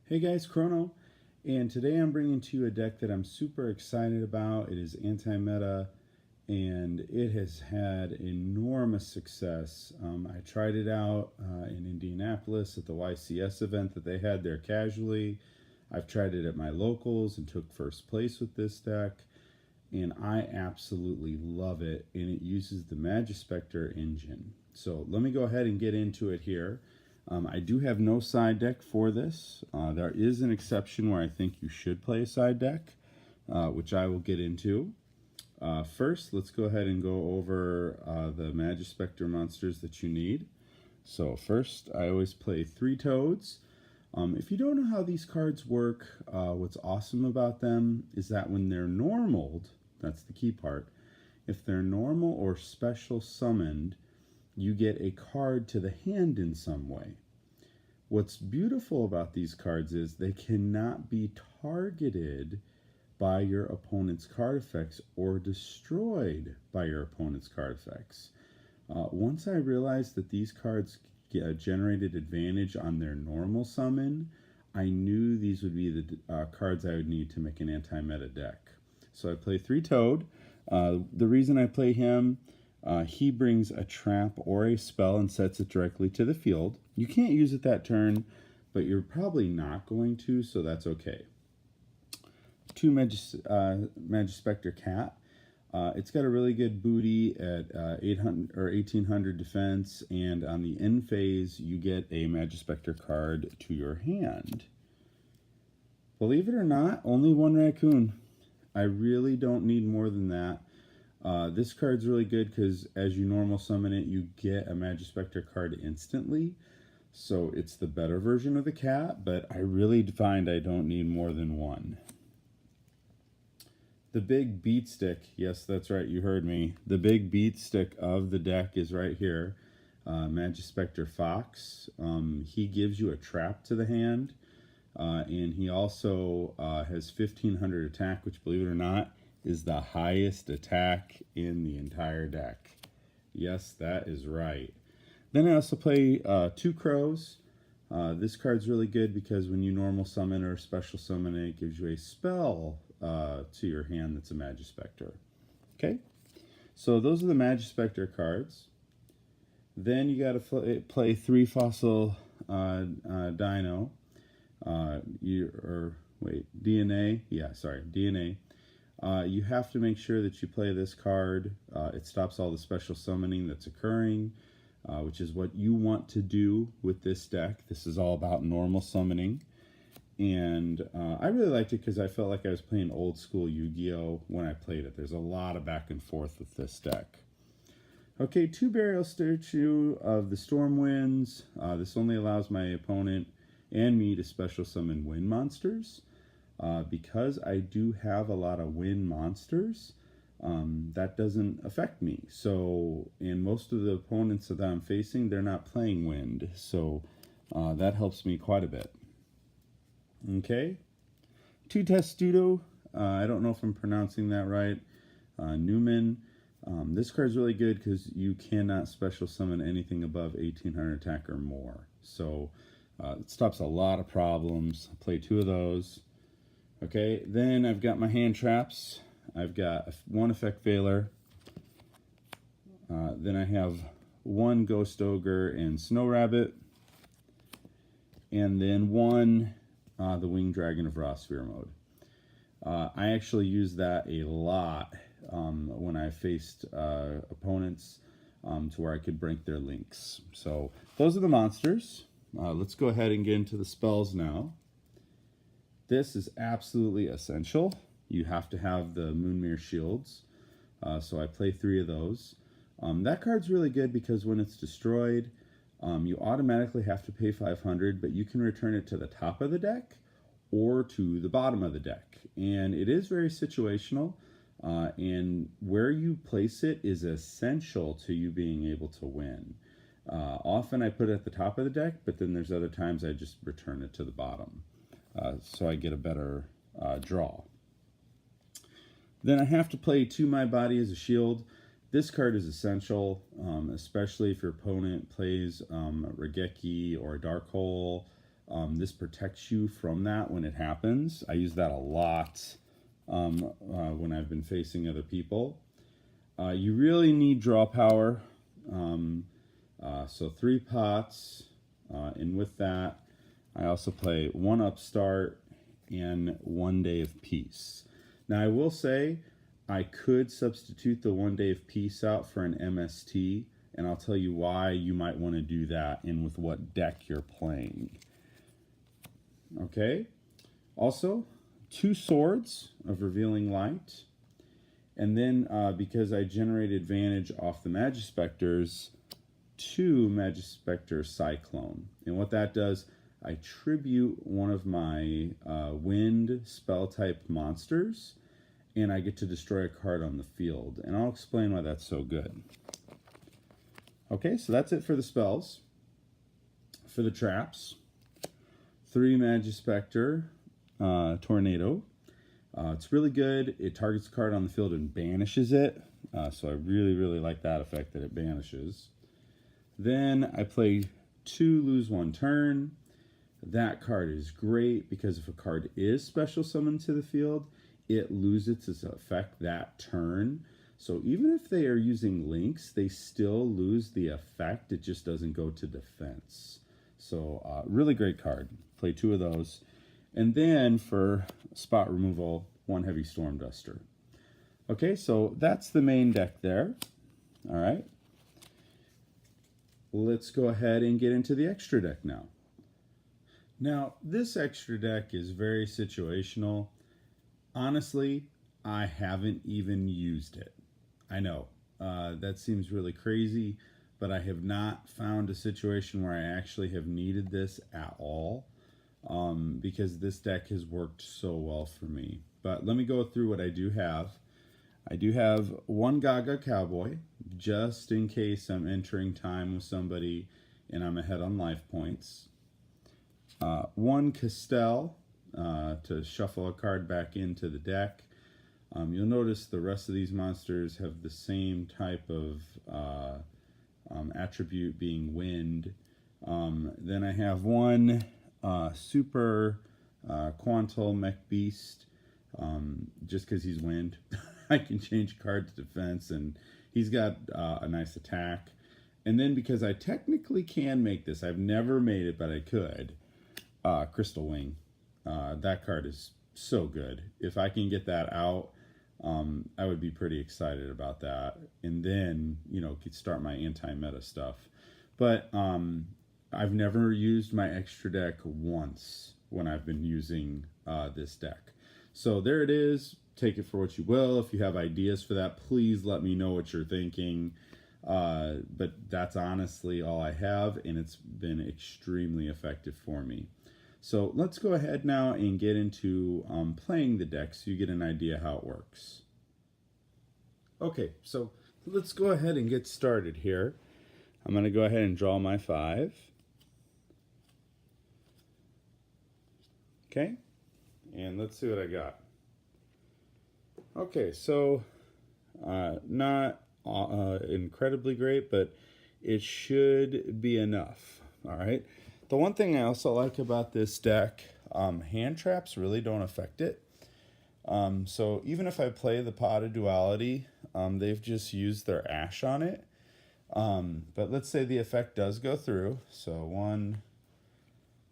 Hey guys, Chrono, and today I'm bringing to you a deck that I'm super excited about. It is anti-meta, and it has had enormous success. I tried it out in Indianapolis at the YCS event that they had there casually. I've tried it at my locals and took first place with this deck, and I absolutely love it, and it uses the Majespector engine. So let me go ahead and get into it here. I do have no side deck for this. There is an exception where I think you should play a side deck, which I will get into. First, let's go ahead and go over the Majespector monsters that you need. So first, I always play 3 Toads. If you don't know how these cards work, what's awesome about them is that when they're normaled, that's the key part, if they're normal or special summoned, you get a card to the hand in some way. What's beautiful about these cards is they cannot be targeted by your opponent's card effects or destroyed by your opponent's card effects. Once I realized that these cards generated advantage on their normal summon, I knew these would be the cards I would need to make an anti-meta deck. So I play 3 Toad. The reason I play him, he brings a trap or a spell and sets it directly to the field. You can't use it that turn, but you're probably not going to, so that's okay. 2 Majespector Cat. It's got a really good booty at 800 or 1800 defense, and on the end phase, you get a Majespector card to your hand. Believe it or not, only 1 raccoon. I really don't need more than that. This card's really good because as you normal summon it, you get a Majespector card instantly. So it's the better version of the cat, but I really find I don't need more than 1. The big beat stick, yes, that's right, you heard me. The big beat stick of the deck is right here. Majespector Fox. He gives you a trap to the hand, and he also has 1500 attack, which, believe it or not, is the highest attack in the entire deck. Yes, that is right. Then I also play 2 Crows. This card's really good because when you normal summon or special summon it, gives you a spell to your hand that's a Majespector. Okay, so those are the Majespector cards. Then you got to play 3 Fossil Dino. DNA. Yeah, sorry, DNA. You have to make sure that you play this card. It stops all the special summoning that's occurring, which is what you want to do with this deck. This is all about normal summoning. And I really liked it because I felt like I was playing old school Yu-Gi-Oh! When I played it. There's a lot of back and forth with this deck. Okay, 2 Burial Statue of the Storm Winds. This only allows my opponent and me to special summon wind monsters. Because I do have a lot of wind monsters, that doesn't affect me. So, and most of the opponents that I'm facing, they're not playing wind. So that helps me quite a bit. Okay, 2 Testudo. I don't know if I'm pronouncing that right. Newman. This card's really good because you cannot special summon anything above 1800 attack or more. So it stops a lot of problems. I play 2 of those. Okay, then I've got my hand traps. I've got 1 Effect Veiler. Then I have 1 Ghost Ogre and Snow Rabbit. And then 1 the Winged Dragon of Raw Sphere Mode. I actually use that a lot when I faced opponents to where I could break their links. So those are the monsters. Let's go ahead and get into the spells now. This is absolutely essential. You have to have the Moonmere Shields. So I play 3 of those. That card's really good because when it's destroyed, you automatically have to pay 500, but you can return it to the top of the deck or to the bottom of the deck. And it is very situational, and where you place it is essential to you being able to win. Often I put it at the top of the deck, but then there's other times I just return it to the bottom. So I get a better draw. Then I have to play To My Body as a Shield. This card is essential, especially if your opponent plays a Regeki or a Dark Hole. this protects you from that when it happens. I use that a lot when I've been facing other people. You really need draw power. So 3 pots, and with that, I also play 1 upstart and 1 day of peace. Now I will say I could substitute the 1 day of peace out for an MST, and I'll tell you why you might want to do that and with what deck you're playing. Okay, also 2 swords of Revealing Light, and then because I generate advantage off the Majespectors, 2 Majespector Cyclone. And what that does, I tribute one of my wind spell type monsters, and I get to destroy a card on the field. And I'll explain why that's so good. Okay, so that's it for the spells. For the traps, 3 Majespector Tornado. It's really good. It targets a card on the field and banishes it. So I really like that effect that it banishes. Then I play 2 lose 1 turn. That card is great because if a card is special summoned to the field, it loses its effect that turn. So even if they are using links, they still lose the effect. It just doesn't go to defense. So really great card. Play 2 of those. And then for spot removal, 1 Heavy Storm Duster. Okay, so that's the main deck there. All right. Let's go ahead and get into the extra deck now. Now, this extra deck is very situational. Honestly, I haven't even used it. I know, that seems really crazy, but I have not found a situation where I actually have needed this at all, because this deck has worked so well for me. But let me go through what I do have. I do have 1 Gaga Cowboy, just in case I'm entering time with somebody and I'm ahead on life points. 1 Castell, to shuffle a card back into the deck. You'll notice the rest of these monsters have the same type of attribute, being wind. Then I have 1 super Quantal Mech Beast, just because he's wind. I can change card to defense, and he's got a nice attack. And then because I technically can make this, I've never made it, but I could, Crystal Wing. That card is so good. If I can get that out, I would be pretty excited about that. And then, you know, could start my anti-meta stuff. But I've never used my extra deck once when I've been using this deck. So there it is. Take it for what you will. If you have ideas for that, please let me know what you're thinking. But that's honestly all I have, and it's been extremely effective for me. So let's go ahead now and get into playing the deck so you get an idea how it works. Okay, so let's go ahead and get started here. I'm going to go ahead and draw my 5. Okay, and let's see what I got. Okay, so not incredibly great, but it should be enough. All right. The one thing I also like about this deck, hand traps really don't affect it. So even if I play the Pot of Duality, they've just used their ash on it. But let's say the effect does go through. So 1,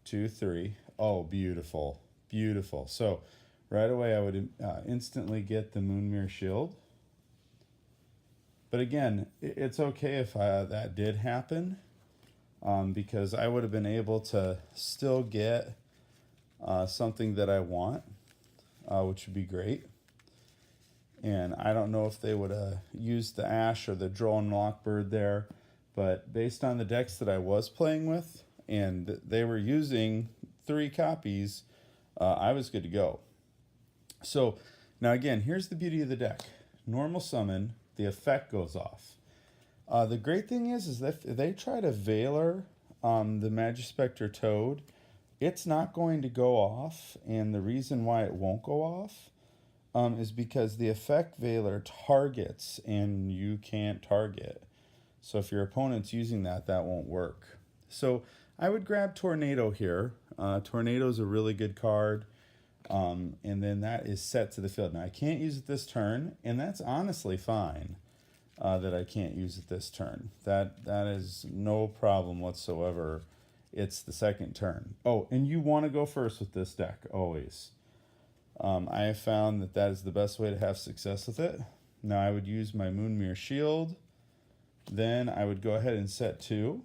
2, 3. Oh, beautiful, beautiful. So right away I would instantly get the Moonmere Shield. But again, it's okay if that did happen. Because I would have been able to still get something that I want, which would be great. And I don't know if they would have used the Ash or the Drone Lockbird there, but based on the decks that I was playing with, and they were using 3 copies, I was good to go. So now again, here's the beauty of the deck. Normal summon, the effect goes off. The great thing is that if they try to Veiler the Majespector Toad, it's not going to go off, and the reason why it won't go off is because the effect Veiler targets and you can't target. So if your opponent's using that, that won't work. So I would grab Tornado here. Tornado's a really good card. And then that is set to the field. Now I can't use it this turn, and that's honestly fine that I can't use it this turn. That is no problem whatsoever. It's the second turn. Oh, and you want to go first with this deck, always. I have found that is the best way to have success with it. Now I would use my Moonmere Shield. Then I would go ahead and set 2.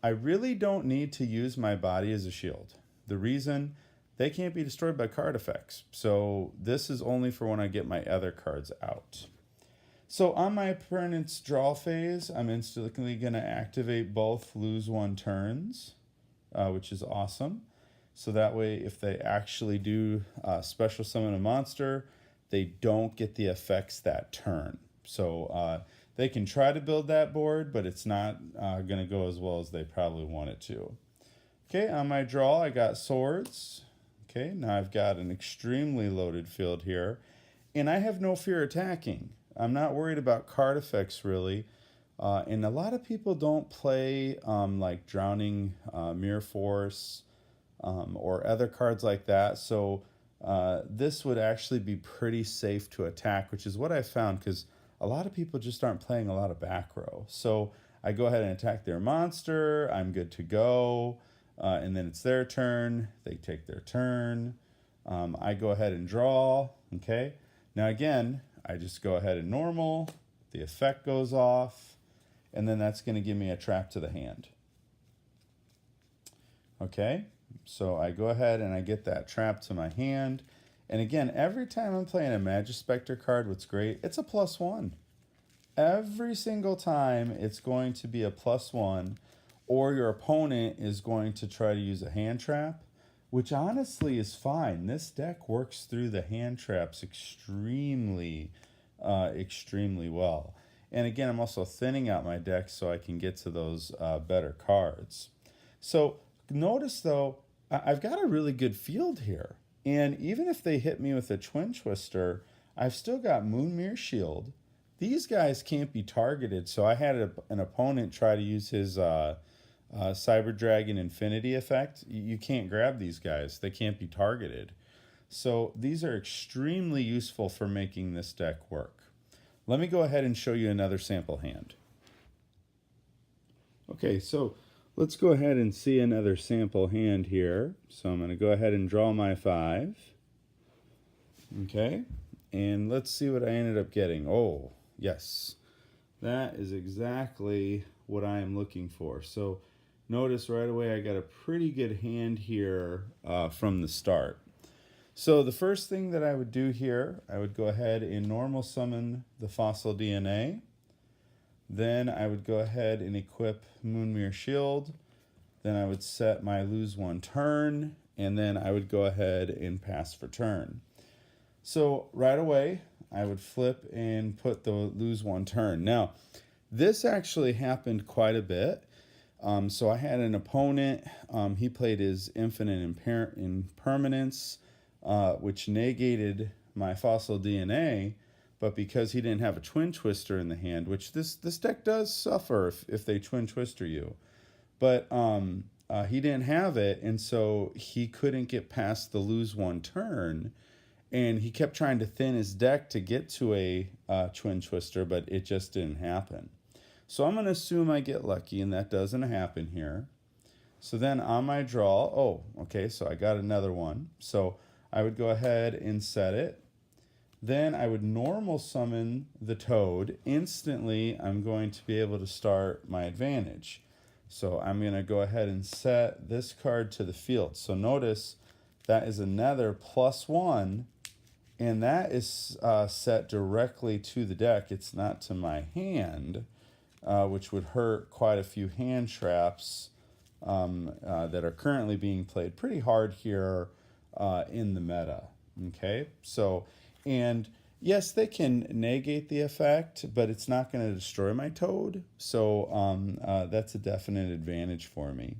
I really don't need to use my body as a shield. The reason, they can't be destroyed by card effects. So this is only for when I get my other cards out. So on my opponent's draw phase, I'm instantly going to activate both lose 1 turns, which is awesome. So that way, if they actually do special summon a monster, they don't get the effects that turn. So they can try to build that board, but it's not going to go as well as they probably want it to. Okay, on my draw, I got swords. Okay, now I've got an extremely loaded field here, and I have no fear attacking. I'm not worried about card effects, really. And a lot of people don't play like Drowning Mirror Force or other cards like that. So this would actually be pretty safe to attack, which is what I found, because a lot of people just aren't playing a lot of back row. So I go ahead and attack their monster. I'm good to go. And then it's their turn. They take their turn. I go ahead and draw. Okay. Now again, I just go ahead and normal. The effect goes off. And then that's going to give me a trap to the hand. Okay. So I go ahead and I get that trap to my hand. And again, every time I'm playing a Majespector card, what's great, it's a +1. Every single time it's going to be a +1. Or your opponent is going to try to use a hand trap, which honestly is fine. This deck works through the hand traps extremely well. And again, I'm also thinning out my deck so I can get to those better cards. So notice though, I've got a really good field here. And even if they hit me with a Twin Twister, I've still got Moonmere Shield. These guys can't be targeted, so I had an opponent try to use his Cyber Dragon Infinity effect. You can't grab these guys. They can't be targeted. So these are extremely useful for making this deck work. Let me go ahead and show you another sample hand. Okay, so let's go ahead and see another sample hand here. So I'm going to go ahead and draw my 5. Okay, and let's see what I ended up getting. Oh, yes. That is exactly what I am looking for. So notice right away I got a pretty good hand here from the start. So the first thing that I would do here, I would go ahead and normal summon the Fossil DNA. Then I would go ahead and equip Moonmere Shield. Then I would set my lose 1 turn, and then I would go ahead and pass for turn. So right away, I would flip and put the lose 1 turn. Now, this actually happened quite a bit. So I had an opponent, he played his Infinite Impermanence, which negated my Fossil DNA, but because he didn't have a Twin Twister in the hand, which this deck does suffer if they Twin Twister you, but he didn't have it, and so he couldn't get past the lose 1 turn, and he kept trying to thin his deck to get to a Twin Twister, but it just didn't happen. So I'm going to assume I get lucky, and that doesn't happen here. So then on my draw, oh, okay, so I got another one. So I would go ahead and set it. Then I would normal summon the Toad. Instantly, I'm going to be able to start my advantage. So I'm going to go ahead and set this card to the field. So notice that is another +1, and that is set directly to the deck. It's not to my hand, which would hurt quite a few hand traps that are currently being played pretty hard here in the meta. Okay, so, and yes, they can negate the effect, but it's not going to destroy my Toad. So that's a definite advantage for me.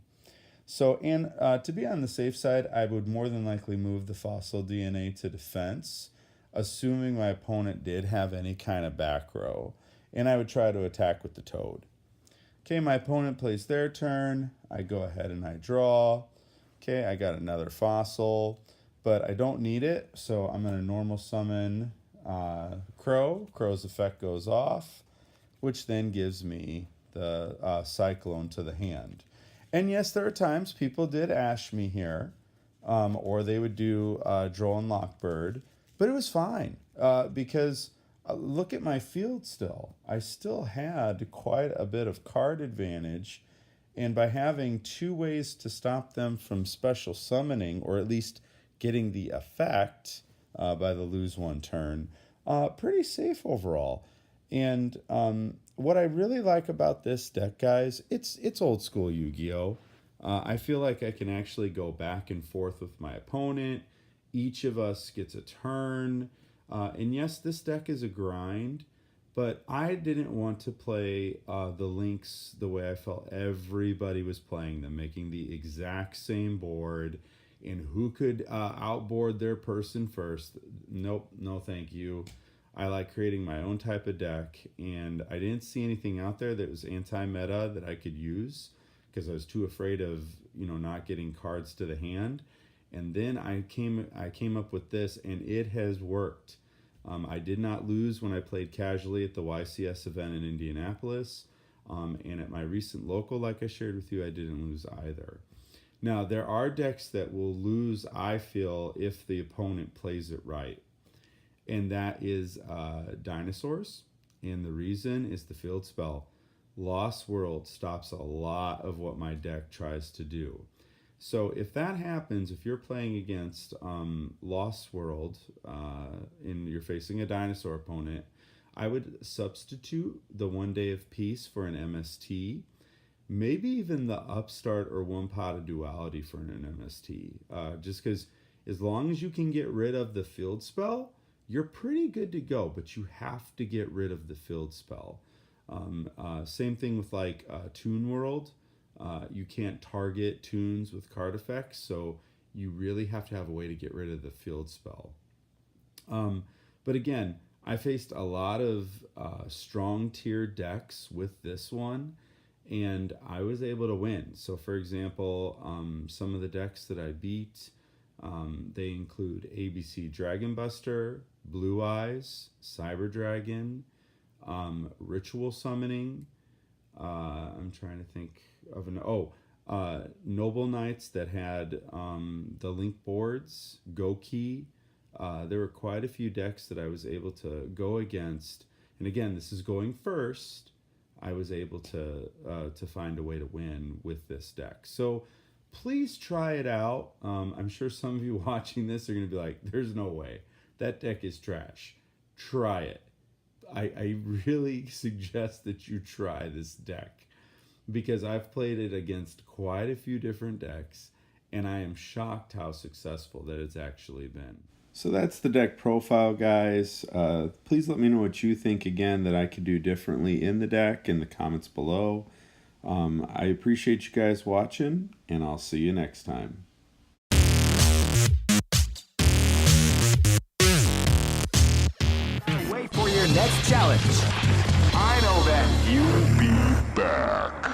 So, and to be on the safe side, I would more than likely move the Fossil DNA to defense, assuming my opponent did have any kind of back row. And I would try to attack with the Toad. Okay, my opponent plays their turn. I go ahead and I draw. Okay, I got another fossil, but I don't need it, so I'm going to normal summon Crow. Crow's effect goes off, which then gives me the Cyclone to the hand. And yes, there are times people did ash me here, or they would do Droll and Lockbird, but it was fine because look at my field still. I still had quite a bit of card advantage, and by having two ways to stop them from special summoning, or at least getting the effect by the lose one turn, pretty safe overall. And what I really like about this deck, guys, it's old school Yu-Gi-Oh! I feel like I can actually go back and forth with my opponent. Each of us gets a turn. And yes, this deck is a grind, but I didn't want to play the links the way I felt everybody was playing them, making the exact same board, and who could outboard their person first. Nope, no thank you. I like creating my own type of deck, and I didn't see anything out there that was anti-meta that I could use because I was too afraid of, not getting cards to the hand. And then I came up with this, and it has worked. I did not lose when I played casually at the YCS event in Indianapolis, and at my recent local, like I shared with you, I didn't lose either. Now, there are decks that will lose, I feel, if the opponent plays it right. And that is Dinosaurs. And the reason is the field spell. Lost World stops a lot of what my deck tries to do. So if that happens, if you're playing against Lost World and you're facing a dinosaur opponent, I would substitute the 1 Day of Peace for an MST. Maybe even the Upstart or One Pot of Duality for an MST. Just because as long as you can get rid of the field spell, you're pretty good to go, but you have to get rid of the field spell. Same thing with like Toon World. You can't target tunes with card effects, so you really have to have a way to get rid of the field spell. But again, I faced a lot of strong tier decks with this one, and I was able to win. So for example, some of the decks that I beat, they include ABC Dragon Buster, Blue Eyes, Cyber Dragon, Ritual Summoning. I'm trying to think of Noble Knights that had the link boards, Goki. There were quite a few decks that I was able to go against, and again, this is going first. I was able to find a way to win with this deck. So please try it out. I'm sure some of you watching this are going to be like, "There's no way that deck is trash." Try it. I really suggest that you try this deck, because I've played it against quite a few different decks, and I am shocked how successful that it's actually been. So that's the deck profile, guys. Please let me know what you think, again, that I could do differently in the deck in the comments below. I appreciate you guys watching, and I'll see you next time. Wait for your next challenge. I know that you'll be back.